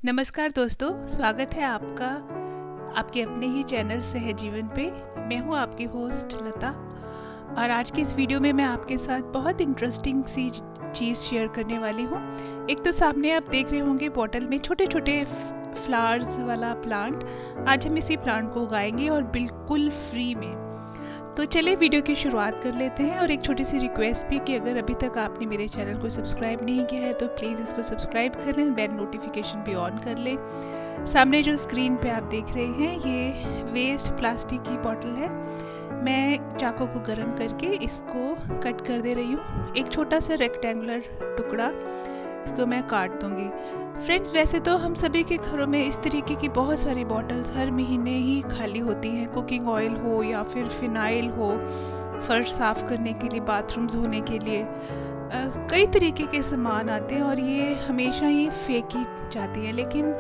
नमस्कार दोस्तों, स्वागत है आपका आपके अपने ही चैनल सहजीवन पे। मैं हूँ आपकी होस्ट लता और आज की इस वीडियो में मैं आपके साथ बहुत इंटरेस्टिंग सी चीज़ शेयर करने वाली हूँ। एक तो सामने आप देख रहे होंगे बॉटल में छोटे छोटे फ्लावर्स वाला प्लांट। आज हम इसी प्लांट को उगाएंगे और बिल्कुल फ्री में। तो चलिए वीडियो की शुरुआत कर लेते हैं। और एक छोटी सी रिक्वेस्ट भी कि अगर अभी तक आपने मेरे चैनल को सब्सक्राइब नहीं किया है तो प्लीज़ इसको सब्सक्राइब कर लें, बेल नोटिफिकेशन भी ऑन कर लें। सामने जो स्क्रीन पे आप देख रहे हैं ये वेस्ट प्लास्टिक की बॉटल है। मैं चाकू को गर्म करके इसको कट कर दे रही हूँ। एक छोटा सा रेक्टेंगुलर टुकड़ा इसको मैं काट दूँगी। फ्रेंड्स, वैसे तो हम सभी के घरों में इस तरीके की बहुत सारी बॉटल्स हर महीने ही खाली होती हैं। कुकिंग ऑयल हो या फिर फिनाइल हो, फर्श साफ़ करने के लिए, बाथरूम्स धोने के लिए, कई तरीके के सामान आते हैं और ये हमेशा ही फेंकी जाती हैं। लेकिन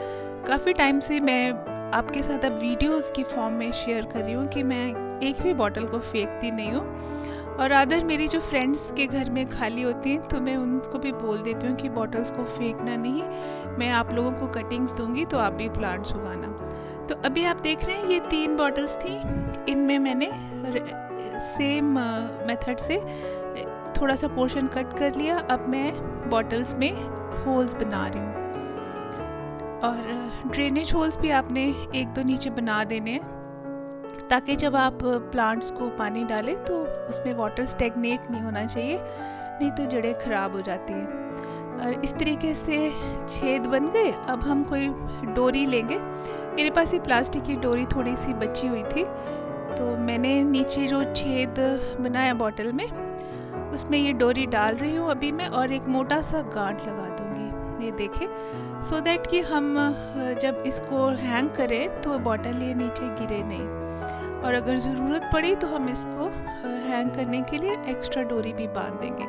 काफ़ी टाइम से मैं आपके साथ अब वीडियोस की फॉर्म में शेयर कर रही हूँ कि मैं एक भी बॉटल को फेंकती नहीं हूँ। और अदर मेरी जो फ्रेंड्स के घर में खाली होती हैं तो मैं उनको भी बोल देती हूँ कि बॉटल्स को फेंकना नहीं, मैं आप लोगों को कटिंग्स दूंगी तो आप भी प्लांट्स उगाना। तो अभी आप देख रहे हैं ये 3 बॉटल्स थी। इनमें मैंने सेम मेथड से थोड़ा सा पोर्शन कट कर लिया। अब मैं बॉटल्स में होल्स बना रही हूँ और ड्रेनेज होल्स भी आपने 1-2 नीचे बना देने हैं ताकि जब आप प्लांट्स को पानी डालें तो उसमें वाटर स्टेगनेट नहीं होना चाहिए, नहीं तो जड़ें ख़राब हो जाती हैं। और इस तरीके से छेद बन गए। अब हम कोई डोरी लेंगे। मेरे पास ये प्लास्टिक की डोरी थोड़ी सी बची हुई थी तो मैंने नीचे जो छेद बनाया बॉटल में उसमें ये डोरी डाल रही हूँ अभी मैं, और एक मोटा सा गांठ लगा दूँगी। ये देखें, सो दैट कि हम जब इसको हैंग करें तो बॉटल ये नीचे गिरे नहीं। और अगर ज़रूरत पड़ी तो हम इसको हैंग करने के लिए एक्स्ट्रा डोरी भी बांध देंगे।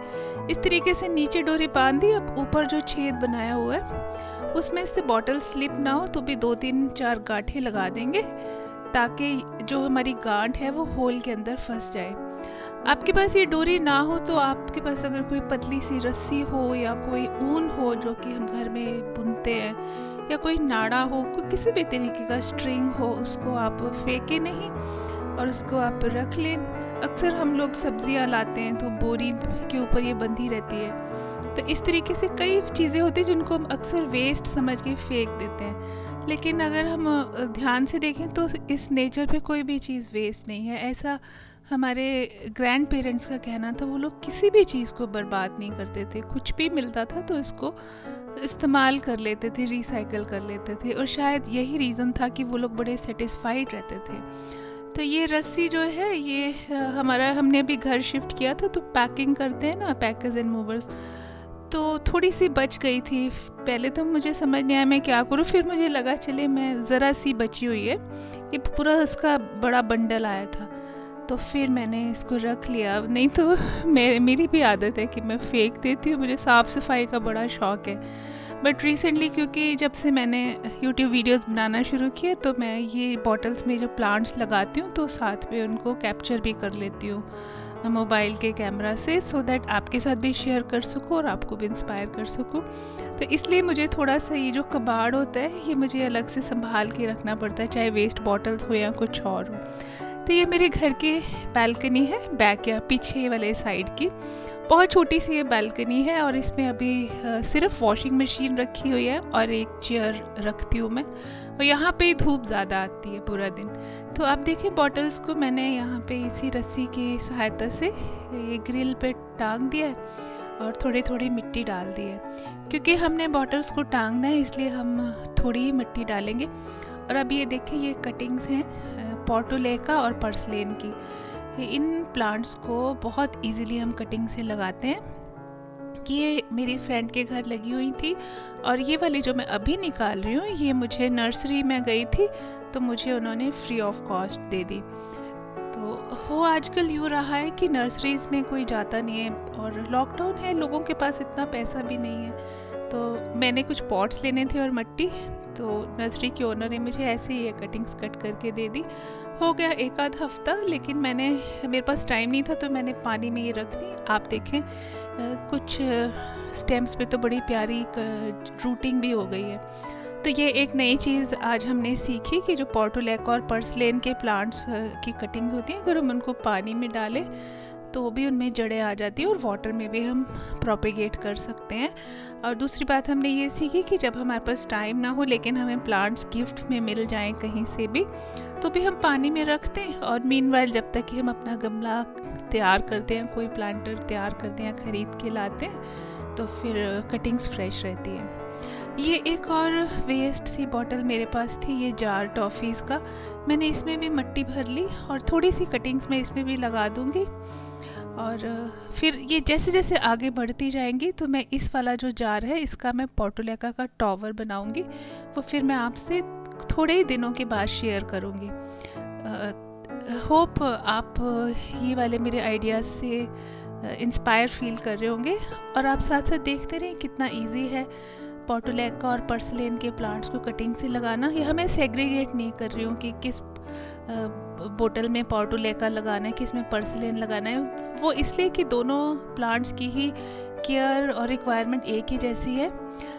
इस तरीके से नीचे डोरी बांध दी। अब ऊपर जो छेद बनाया हुआ है उसमें से बॉटल स्लिप ना हो तो भी 2-3-4 गांठें लगा देंगे ताकि जो हमारी गांठ है वो होल के अंदर फंस जाए। आपके पास ये डोरी ना हो तो आपके पास अगर कोई पतली सी रस्सी हो या कोई ऊन हो जो कि हम घर में बुनते हैं, या कोई नाड़ा हो, कोई किसी भी तरीके का स्ट्रिंग हो, उसको आप फेंके नहीं और उसको आप रख लें। अक्सर हम लोग सब्जियां लाते हैं तो बोरी के ऊपर ये बंधी रहती है। तो इस तरीके से कई चीज़ें होती हैं जिनको हम अक्सर वेस्ट समझ के फेंक देते हैं। लेकिन अगर हम ध्यान से देखें तो इस नेचर पे कोई भी चीज़ वेस्ट नहीं है। ऐसा हमारे ग्रैंड पेरेंट्स का कहना था। वो लोग किसी भी चीज़ को बर्बाद नहीं करते थे। कुछ भी मिलता था तो इसको इस्तेमाल कर लेते थे, रिसाइकल कर लेते थे। और शायद यही रीज़न था कि वो लोग बड़े सेटिस्फाइड रहते थे। तो ये रस्सी जो है ये हमने अभी घर शिफ्ट किया था तो पैकिंग करते हैं ना, पैकर्स एंड मूवर्स, तो थोड़ी सी बच गई थी। पहले तो मुझे समझ नहीं आया मैं क्या करूँ, फिर मुझे लगा चले मैं ज़रा सी बची हुई है, ये पूरा इसका बड़ा बंडल आया था तो फिर मैंने इसको रख लिया। नहीं तो मेरी भी आदत है कि मैं फेंक देती हूँ। मुझे साफ़ सफाई का बड़ा शौक़ है। बट रिसेंटली क्योंकि जब से मैंने यूट्यूब वीडियोस बनाना शुरू किए तो मैं ये बॉटल्स में जो प्लांट्स लगाती हूँ तो साथ में उनको कैप्चर भी कर लेती हूँ मोबाइल के कैमरा से, सो दैट आपके साथ भी शेयर कर सकूँ और आपको भी इंस्पायर कर सकूँ। तो इसलिए मुझे थोड़ा सा ये जो कबाड़ होता है ये मुझे अलग से संभाल के रखना पड़ता है, चाहे वेस्ट बॉटल्स हो या कुछ और हो। तो ये मेरे घर की बैल्कनी है, बैक या पीछे वाले साइड की बहुत छोटी सी ये बैल्कनी है। और इसमें अभी सिर्फ वॉशिंग मशीन रखी हुई है और एक चेयर रखती हूँ मैं। और यहाँ पे धूप ज़्यादा आती है पूरा दिन। तो आप देखें बॉटल्स को मैंने यहाँ पे इसी रस्सी की सहायता से ये ग्रिल पे टांग दिया है और थोड़ी थोड़ी मिट्टी डाल दी है। क्योंकि हमने बॉटल्स को टांगना है इसलिए हम थोड़ी ही मिट्टी डालेंगे। और अब ये देखें ये कटिंग्स हैं पोर्टुलेका और पर्सलेन की। इन प्लांट्स को बहुत इजीली हम कटिंग से लगाते हैं कि ये मेरी फ्रेंड के घर लगी हुई थी। और ये वाली जो मैं अभी निकाल रही हूँ ये मुझे नर्सरी में गई थी तो मुझे उन्होंने फ्री ऑफ कॉस्ट दे दी। तो वो आजकल यूँ रहा है कि नर्सरीज़ में कोई जाता नहीं है और लॉकडाउन है, लोगों के पास इतना पैसा भी नहीं है। तो मैंने कुछ पॉट्स लेने थे और मिट्टी, तो नर्सरी के ओनर ने मुझे ऐसे ही ये कटिंग्स कट करके दे दी। हो गया 1 आध हफ्ता, लेकिन मेरे पास टाइम नहीं था तो मैंने पानी में ये रख दी। आप देखें कुछ स्टेम्स पे तो बड़ी प्यारी रूटिंग भी हो गई है। तो ये एक नई चीज़ आज हमने सीखी कि जो पोर्टुलेका और पर्सलेन के प्लांट्स की कटिंग्स होती हैं, अगर हम उनको पानी में डालें तो भी उनमें जड़ें आ जाती हैं और वाटर में भी हम प्रोपेगेट कर सकते हैं। और दूसरी बात हमने ये सीखी कि जब हमारे पास टाइम ना हो लेकिन हमें प्लांट्स गिफ्ट में मिल जाएं कहीं से भी, तो भी हम पानी में रखते हैं और मीनवाइल जब तक कि हम अपना गमला तैयार करते हैं, कोई प्लांटर तैयार करते हैं, ख़रीद के लाते हैं, तो फिर कटिंग्स फ्रेश रहती हैं। ये एक और वेस्ट सी बॉटल मेरे पास थी, ये जार टॉफ़ीज़ का, मैंने इसमें भी मिट्टी भर ली और थोड़ी सी कटिंग्स मैं इसमें भी लगा दूँगी। और फिर ये जैसे जैसे आगे बढ़ती जाएंगी तो मैं इस वाला जो जार है इसका मैं पोर्टुलेका का टॉवर बनाऊंगी, वो फिर मैं आपसे थोड़े ही दिनों के बाद शेयर करूंगी। होप आप ये वाले मेरे आइडियाज़ से इंस्पायर फील कर रहे होंगे और आप साथ साथ देखते रहें कितना इजी है पोर्टुलेका और पर्सलेन के प्लांट्स को कटिंग से लगाना। ये मैं सेग्रीगेट नहीं कर रही हूँ कि किस बोतल में पोर्टुलेका लगाना है, किस में पर्सलेन लगाना है, वो इसलिए कि दोनों प्लांट्स की ही केयर और रिक्वायरमेंट एक ही जैसी है।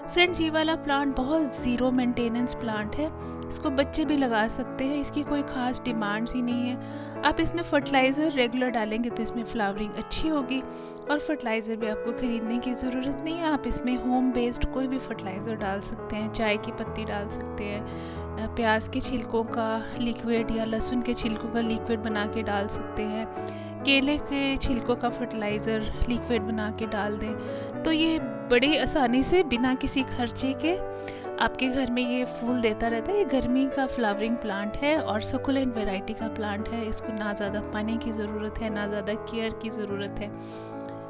फ्रेंड्स, ये वाला प्लांट बहुत ज़ीरो मेंटेनेंस प्लांट है, इसको बच्चे भी लगा सकते हैं, इसकी कोई ख़ास डिमांड्स ही नहीं है। आप इसमें फर्टिलाइज़र रेगुलर डालेंगे तो इसमें फ्लावरिंग अच्छी होगी और फर्टिलाइज़र भी आपको ख़रीदने की ज़रूरत नहीं है। आप इसमें होम बेस्ड कोई भी फर्टिलाइज़र डाल सकते हैं, चाय की पत्ती डाल सकते हैं, प्याज के छिलकों का लिक्विड या लहसुन के छिलकों का लिक्विड बना के डाल सकते हैं, केले के छिलकों का फर्टिलाइज़र लिक्विड बना के डाल दें, तो ये बड़ी आसानी से बिना किसी खर्चे के आपके घर में ये फूल देता रहता है। ये गर्मी का फ्लावरिंग प्लांट है और सकुलेंट वैरायटी का प्लांट है, इसको ना ज़्यादा पानी की ज़रूरत है, ना ज़्यादा केयर की ज़रूरत है,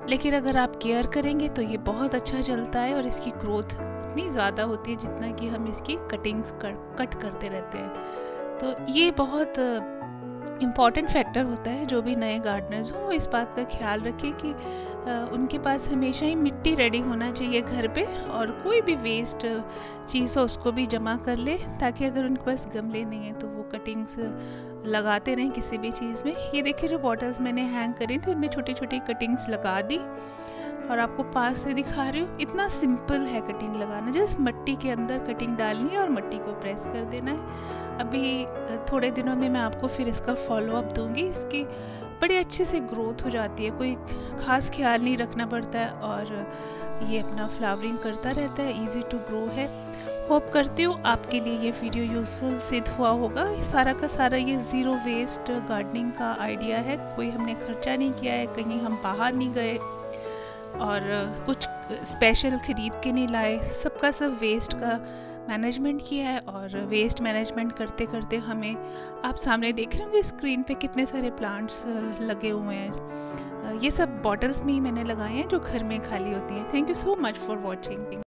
लेकिन अगर आप केयर करेंगे तो ये बहुत अच्छा चलता है और इसकी ग्रोथ इतनी ज़्यादा होती है जितना कि हम इसकी कटिंग्स कट करते रहते हैं। तो ये बहुत इम्पॉर्टेंट फैक्टर होता है, जो भी नए गार्डनर्स हों इस बात का ख्याल रखें कि उनके पास हमेशा ही मिट्टी रेडी होना चाहिए घर पे, और कोई भी वेस्ट चीज़ हो उसको भी जमा कर ले, ताकि अगर उनके पास गमले नहीं है तो वो कटिंग्स लगाते रहें किसी भी चीज़ में। ये देखिए, जो बॉटल्स मैंने हैंग करी थी उनमें छोटी छोटी कटिंग्स लगा दी और आपको पास से दिखा रही हूँ। इतना सिंपल है कटिंग लगाना, जस्ट मिट्टी के अंदर कटिंग डालनी है और मिट्टी को प्रेस कर देना है। अभी थोड़े दिनों में मैं आपको फिर इसका फॉलोअप दूंगी। इसकी बड़ी अच्छे से ग्रोथ हो जाती है, कोई ख़ास ख्याल नहीं रखना पड़ता है और ये अपना फ्लावरिंग करता रहता है, इजी टू ग्रो है। होप करती हूँ आपके लिए ये वीडियो यूज़फुल सिद्ध हुआ होगा। सारा का सारा ये ज़ीरो वेस्ट गार्डनिंग का आइडिया है, कोई हमने खर्चा नहीं किया है, कहीं हम बाहर नहीं गए और कुछ स्पेशल ख़रीद के नहीं लाए, सबका सब वेस्ट का मैनेजमेंट किया है। और वेस्ट मैनेजमेंट करते करते हमें, आप सामने देख रहे होंगे स्क्रीन पे कितने सारे प्लांट्स लगे हुए हैं। ये सब बॉटल्स में ही मैंने लगाए हैं जो घर में खाली होती हैं। Thank you so much for watching.